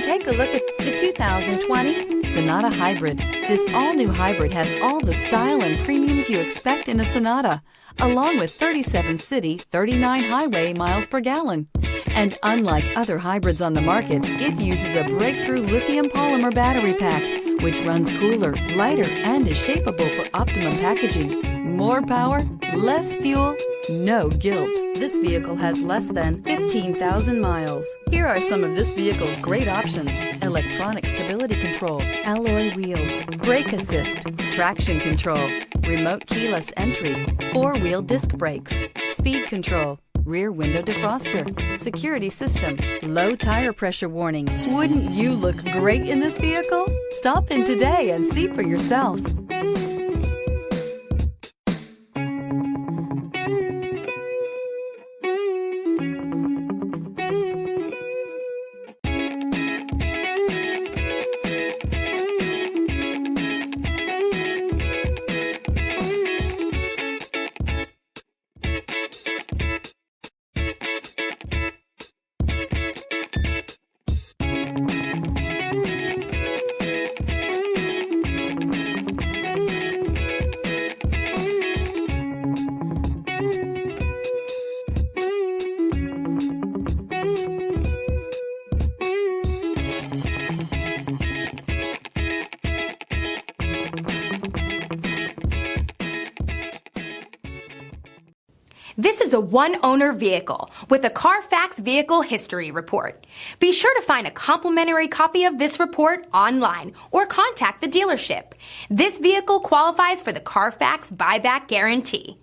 Take a look at the 2020 Sonata Hybrid. This all-new hybrid has all the style and premiums you expect in a Sonata, along with 37 city, 39 highway miles per gallon. And unlike other hybrids on the market, it uses a breakthrough lithium polymer battery pack, which runs cooler, lighter, and is shapeable for optimum packaging. More power, less fuel, no guilt. This vehicle has less than 15,000 miles. Here are some of this vehicle's great options: electronic stability control, alloy wheels, brake assist, traction control, remote keyless entry, four-wheel disc brakes, speed control, rear window defroster, security system, low tire pressure warning. Wouldn't you look great in this vehicle? Stop in today and see for yourself. This is a one-owner vehicle with a Carfax Vehicle History Report. Be sure to find a complimentary copy of this report online or contact the dealership. This vehicle qualifies for the Carfax Buyback Guarantee.